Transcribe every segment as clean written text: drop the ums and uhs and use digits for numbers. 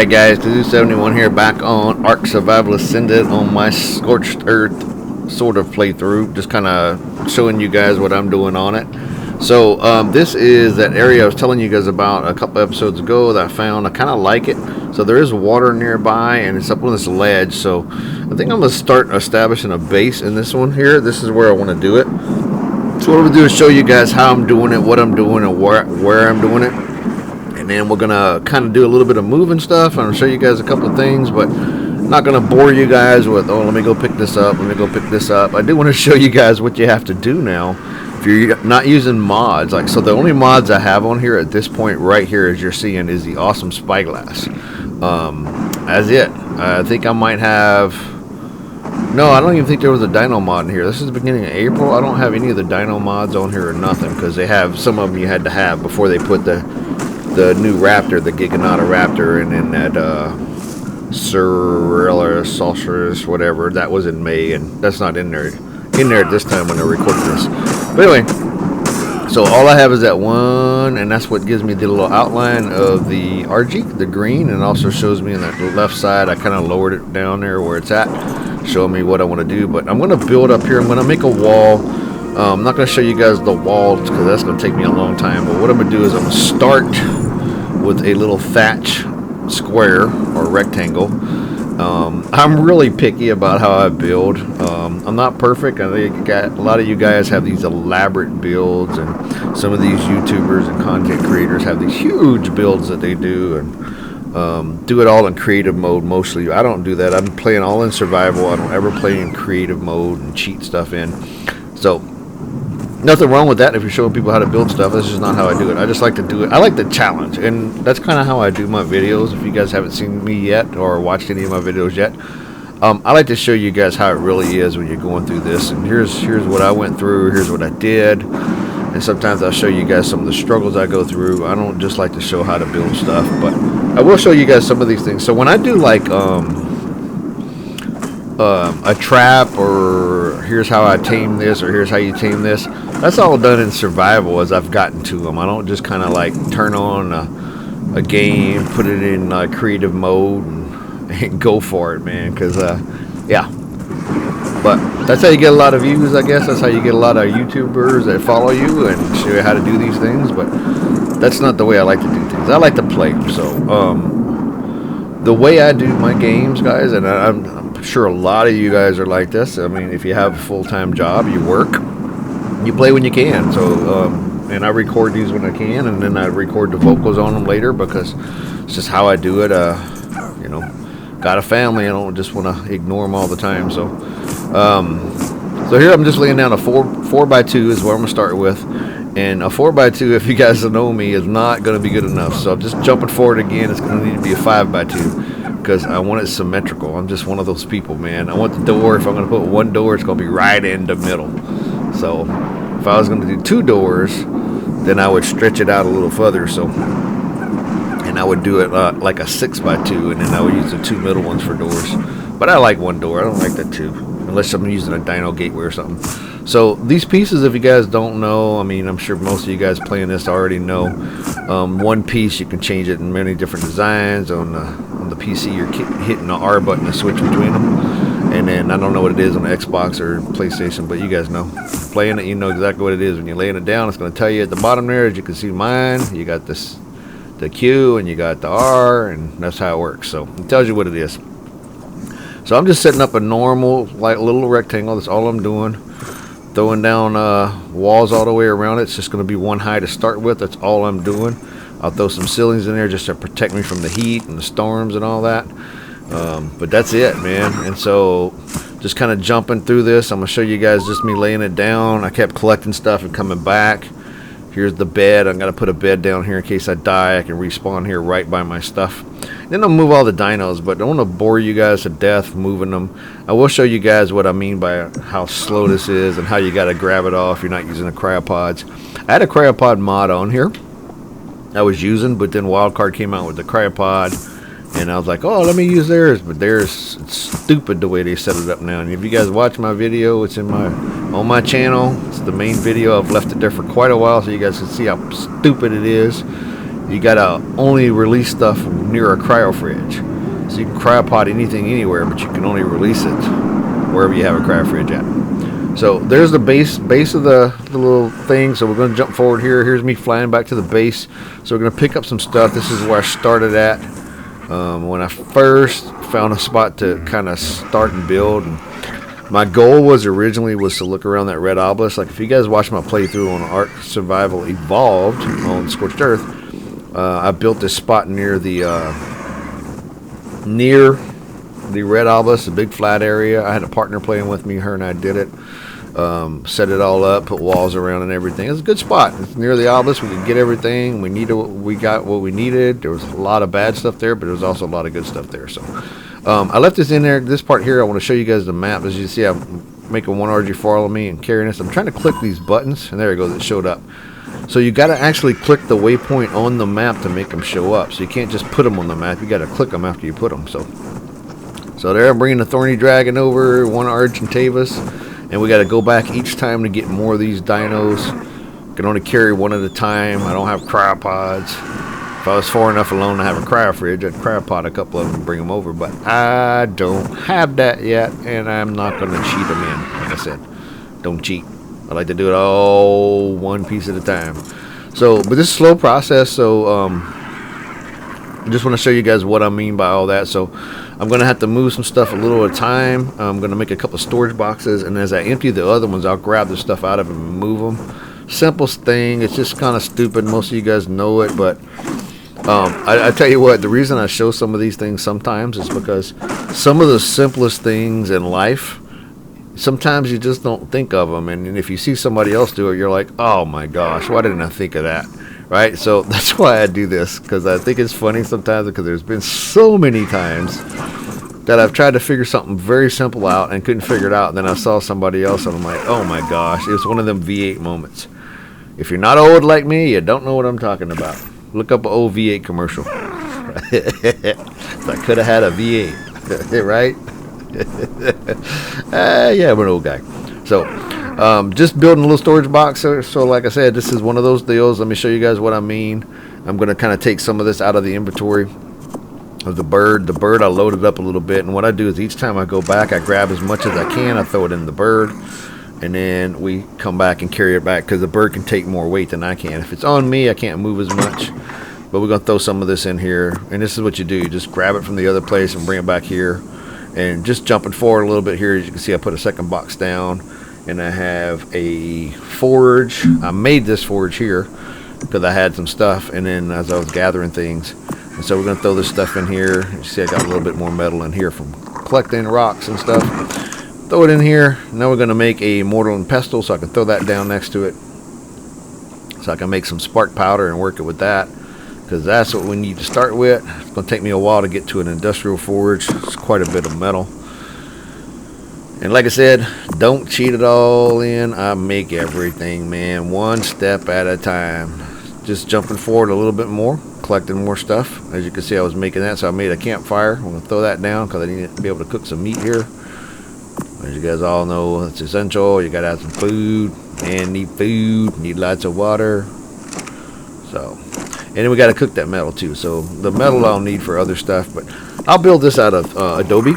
Alright guys, 271 here, back on Ark Survival Ascended on my Scorched Earth sort of playthrough, just kind of showing you guys what I'm doing on it. So this is that area I was telling you guys about a couple episodes ago that I found. I kind of like it. So there is water nearby and it's up on this ledge, so I think I'm going to start establishing a base in this one here. This is where I want to do it. So what I'm going to do is show you guys how I'm doing it, what I'm doing, and where I'm doing it. And then we're gonna kind of do a little bit of moving stuff. I'm gonna show you guys a couple of things, but I'm not gonna bore you guys with, oh, let me go pick this up, let me go pick this up. I do want to show you guys what you have to do now if you're not using mods. Like, so the only mods I have on here at this point right here, as you're seeing, is the awesome spyglass. That's it. I think I might have, no, I don't even think there was a dino mod in here. This is the beginning of April. I don't have any of the dino mods on here or nothing, because they have, some of them you had to have before they put the new raptor, the Giganata raptor, and then that Sorcerus, whatever, that was in May, and that's not in there at this time when they're recording this. But anyway, so all I have is that one, and that's what gives me the little outline of the RG, the green, and also shows me on the left side. I kind of lowered it down there where it's at, showing me what I want to do. But I'm going to build up here. I'm going to make a wall. I'm not going to show you guys the wall because that's going to take me a long time. But what I'm going to do is I'm going to start with a little thatch square or rectangle. I'm really picky about how I build. I'm not perfect. I think a lot of you guys have these elaborate builds, and some of these YouTubers and content creators have these huge builds that they do, and do it all in creative mode mostly. I don't do that. I'm playing all in survival. I don't ever play in creative mode and cheat stuff in. So nothing wrong with that if you're showing people how to build stuff. That's just not how I do it. I just like to do it. I like the challenge, and that's kind of how I do my videos. If you guys haven't seen me yet or watched any of my videos yet, I like to show you guys how it really is when you're going through this. And here's what I went through. Here's what I did. And sometimes I'll show you guys some of the struggles I go through. I don't just like to show how to build stuff, but I will show you guys some of these things. So when I do like a trap, or here's how I tame this, or here's how you tame this, that's all done in survival as I've gotten to them. I don't just kind of like turn on a game, put it in creative mode, and go for it, man, because yeah. But that's how you get a lot of views, I guess. That's how you get a lot of YouTubers that follow you and show you how to do these things. But that's not the way I like to do things. I like to play. So the way I do my games, guys, and I'm sure a lot of you guys are like this. I mean, if you have a full-time job, you work, you play when you can. So and I record these when I can, and then I record the vocals on them later, because it's just how I do it. You know, got a family. I don't just want to ignore them all the time. So so here I'm just laying down a 4x2 is what I'm gonna start with. And a 4x2, if you guys don't know me, is not going to be good enough. So I'm just jumping forward again. It's going to need to be a 5x2 because I want it symmetrical. I'm just one of those people, man. I want the door, if I'm going to put one door, it's going to be right in the middle. So if I was going to do two doors, then I would stretch it out a little further. So, and I would do it like a 6x2, and then I would use the two middle ones for doors. But I like one door. I don't like the two, unless I'm using a dino gateway or something. So these pieces, if you guys don't know, I mean, I'm sure most of you guys playing this already know. One piece, you can change it in many different designs. On the PC, you're hitting the R button to switch between them. And then I don't know what it is on the Xbox or PlayStation, but you guys know. Playing it, you know exactly what it is. When you're laying it down, it's going to tell you at the bottom there, as you can see mine, you got the Q and you got the R, and that's how it works. So it tells you what it is. So I'm just setting up a normal, like, little rectangle. That's all I'm doing. Throwing down walls all the way around it. It's just going to be one high to start with. That's all I'm doing. I'll throw some ceilings in there just to protect me from the heat and the storms and all that. But that's it, man. And so just kind of jumping through this. I'm going to show you guys just me laying it down. I kept collecting stuff and coming back. Here's the bed. I'm going to put a bed down here in case I die. I can respawn here right by my stuff. Then I'll move all the dinos, but I don't want to bore you guys to death moving them. I will show you guys what I mean by how slow this is and how you got to grab it off. You're not using the cryopods. I had a cryopod mod on here I was using, but then Wildcard came out with the cryopod, and I was like, oh, let me use theirs. But theirs, it's stupid the way they set it up now. And if you guys watch my video, it's on my channel. It's the main video. I've left it there for quite a while so you guys can see how stupid it is. you gotta only release stuff near a cryo fridge. So you can cryopod anything anywhere, but you can only release it wherever you have a cryo fridge at. So there's the base of the little thing. So we're going to jump forward here. Here's me flying back to the base. So we're going to pick up some stuff. This is where I started at when I first found a spot to kind of start and build. And my goal was originally to look around that red obelisk. Like if you guys watch my playthrough on Ark Survival Evolved on Scorched Earth, I built this spot near the red obelisk, a big flat area. I had a partner playing with me. Her and I did it. Set it all up, put walls around and everything. It's a good spot. It's near the obelisk. We could get everything. We got what we needed. There was a lot of bad stuff there, but there was also a lot of good stuff there. So I left this in there. This part here, I want to show you guys the map. As you see, I'm making one RG follow me and carrying this. I'm trying to click these buttons, and there it goes. It showed up. So you got to actually click the waypoint on the map to make them show up. So you can't just put them on the map. You got to click them after you put them. So there, I'm bringing the Thorny Dragon over, one Argentavis, and we got to go back each time to get more of these dinos. Can only carry one at a time. I don't have cryopods. If I was far enough alone to have a cryo fridge, I'd cryopod a couple of them and bring them over, but I don't have that yet, and I'm not going to cheat them in. Like I said, don't cheat. I like to do it all one piece at a time. So, but this is a slow process, so I just want to show you guys what I mean by all that. So I'm going to have to move some stuff a little at a time. I'm going to make a couple of storage boxes, and as I empty the other ones, I'll grab the stuff out of them and move them. Simplest thing. It's just kind of stupid. Most of you guys know it, but I tell you what, the reason I show some of these things sometimes is because some of the simplest things in life, sometimes you just don't think of them, and if you see somebody else do it, you're like, oh my gosh, why didn't I think of that? Right? So that's why I do this, because I think it's funny sometimes, because there's been so many times that I've tried to figure something very simple out and couldn't figure it out, and then I saw somebody else and I'm like, oh my gosh. It was one of them V8 moments. If you're not old like me, you don't know what I'm talking about. Look up an old V8 commercial. So I could have had a V8. Right? Yeah, I'm an old guy. So just building a little storage box. So like I said, this is one of those deals. Let me show you guys what I mean. I'm going to kind of take some of this out of the inventory of the bird. The bird I loaded up a little bit, and what I do is each time I go back, I grab as much as I can, I throw it in the bird, and then we come back and carry it back, because the bird can take more weight than I can. If it's on me, I can't move as much, but we're going to throw some of this in here, and this is what you do. You just grab it from the other place and bring it back here. And just jumping forward a little bit here, as you can see, I put a second box down, and I have a forge. I made this forge here because I had some stuff, and then as I was gathering things, and so we're going to throw this stuff in here. You see I got a little bit more metal in here from collecting rocks and stuff. Throw it in here. Now we're going to make a mortar and pestle, so I can throw that down next to it, so I can make some spark powder and work it with that, because that's what we need to start with. It's going to take me a while to get to an industrial forge. It's quite a bit of metal. And like I said, don't cheat it all in. I make everything, man, one step at a time. Just jumping forward a little bit more, collecting more stuff. As you can see, I was making that, so I made a campfire. I'm going to throw that down because I need to be able to cook some meat here. As you guys all know, it's essential. You got to have some food, and need food, need lots of water. So, and then we got to cook that metal too. So the metal I'll need for other stuff, but I'll build this out of Adobe.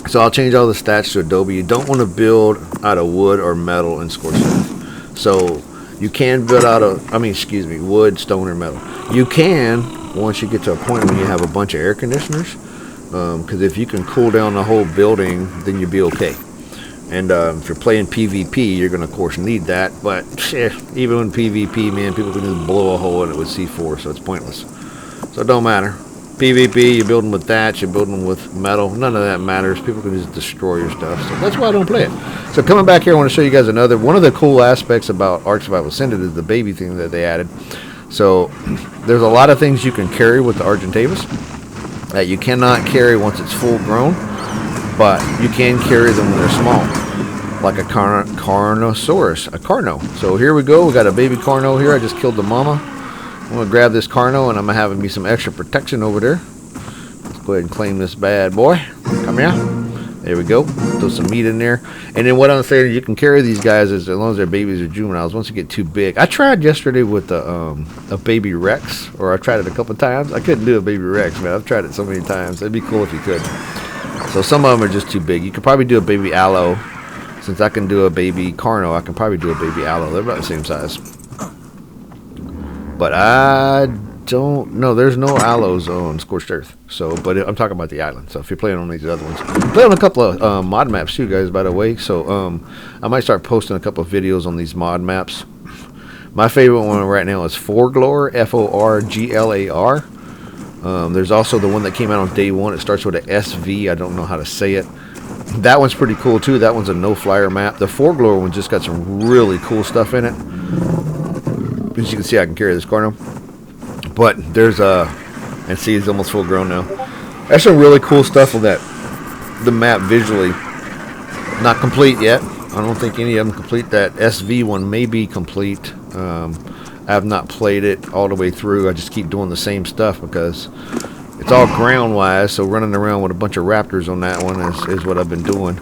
So I'll change all the stats to Adobe. You don't want to build out of wood or metal in Scorched Earth. So you can build out of, wood, stone, or metal. You can, once you get to a point when you have a bunch of air conditioners, because if you can cool down the whole building, then you'll be okay. And if you're playing PvP, you're going to, of course, need that. But even in PvP, man, people can just blow a hole in it with C4, so it's pointless. So it don't matter. PvP, you're building with thatch, you're building with metal. None of that matters. People can just destroy your stuff. So that's why I don't play it. So coming back here, I want to show you guys one of the cool aspects about Ark Survival Ascended is the baby thing that they added. So there's a lot of things you can carry with the Argentavis that you cannot carry once it's full grown, but you can carry them when they're small, like a Carnosaurus, a Carno. So here we go. We got a baby Carno here. I just killed the mama. I'm going to grab this Carno, and I'm going to have me some extra protection over there. Let's go ahead and claim this bad boy. Come here. There we go. Throw some meat in there. And then what I'm saying is you can carry these guys as long as they're babies or juveniles. Once you get too big. I tried yesterday with a baby Rex, or I tried it a couple times. I couldn't do a baby Rex, man. I've tried it so many times. It'd be cool if you could. So some of them are just too big. You could probably do a baby aloe. Since I can do a baby carno, I can probably do a baby aloe. They're about the same size. But I don't know. There's no aloes on Scorched Earth. So, but I'm talking about the island. So if you're playing on these other ones, I'm playing on a couple of mod maps too, guys. By the way, so I might start posting a couple of videos on these mod maps. My favorite one right now is Forglar, Forglar. There's also the one that came out on day one. It starts with an SV. I don't know how to say it. That one's pretty cool too. That one's a no-flyer map. The Forglar one just got some really cool stuff in it. As you can see, I can carry this corner. But there's and see, it's almost full grown now. There's some really cool stuff on that. The map visually, not complete yet. I don't think any of them complete. That SV one may be complete. I have not played it all the way through. I just keep doing the same stuff because it's all ground wise. So running around with a bunch of raptors on that one is what I've been doing.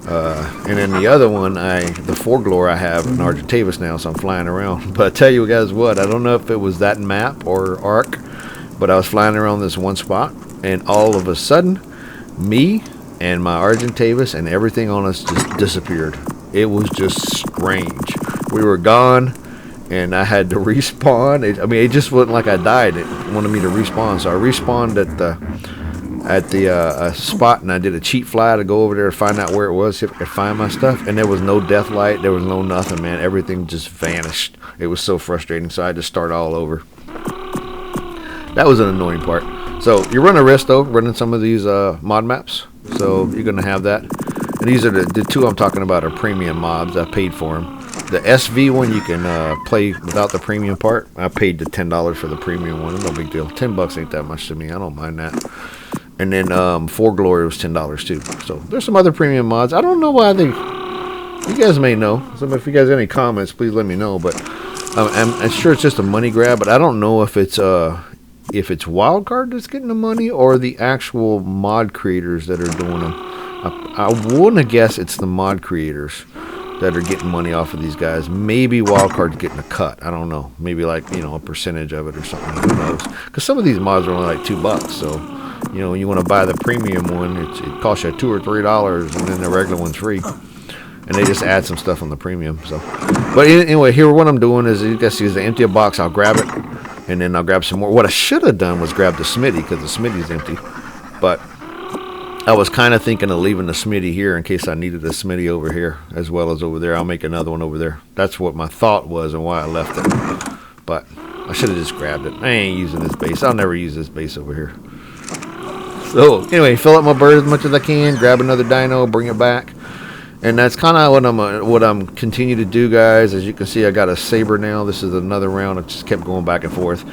And then the other one, the Forglar, I have an Argentavis now, so I'm flying around. But I tell you guys what, I don't know if it was that map or Ark, but I was flying around this one spot, and all of a sudden, me and my Argentavis and everything on us just disappeared. It was just strange. We were gone, and I had to respawn. It just wasn't like I died. It wanted me to respawn, so I respawned at the spot, and I did a cheat fly to go over there to find out where it was, see if I could find my stuff. And there was no death light, there was no nothing, man. Everything just vanished. It was so frustrating, so I had to start all over. That was an annoying part. So you run a risk though, running some of these mod maps. So you're gonna have that. And these are the two I'm talking about are premium mods. I paid for them. The SV one you can play without the premium part. I paid the $10 for the premium one. No big deal. $10 ain't that much to me. I don't mind that. And then Forglar was $10 too. So there's some other premium mods. I don't know why they. You guys may know. So if you guys have any comments, please let me know. But I'm sure it's just a money grab. But I don't know if it's Wildcard that's getting the money or the actual mod creators that are doing them. I want to guess it's the mod creators that are getting money off of these guys. Maybe Wildcard's getting a cut. I don't know. Maybe like a percentage of it or something. Who knows? Because some of these mods are only like $2. So. When you want to buy the premium one, it costs you $2 or $3, and then the regular one's free. And they just add some stuff on the premium. So, but anyway, here what I'm doing is you guys see is to empty a box. I'll grab it, and then I'll grab some more. What I should have done was grab the Smitty because the Smitty's empty. But I was kind of thinking of leaving the Smitty here in case I needed a Smitty over here as well as over there. I'll make another one over there. That's what my thought was and why I left it. But I should have just grabbed it. I ain't using this base. I'll never use this base over here. So anyway, fill up my bird as much as I can, grab another dino, bring it back, and that's kind of what I'm continue to do, guys. As you can see, I got a saber now. This is another round. I just kept going back and forth,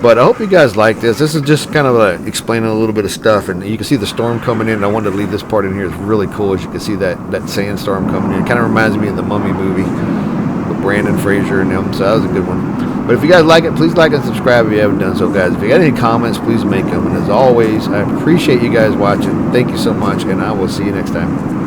but I hope you guys like this. This is just kind of explaining a little bit of stuff, and you can see the storm coming in. I wanted to leave this part in here. It's really cool. As you can see that sandstorm coming in. It kind of reminds me of the Mummy movie with Brandon Fraser and them. So that was a good one. But if you guys like it, please like and subscribe if you haven't done so, guys. If you got any comments, please make them. And as always, I appreciate you guys watching. Thank you so much, and I will see you next time.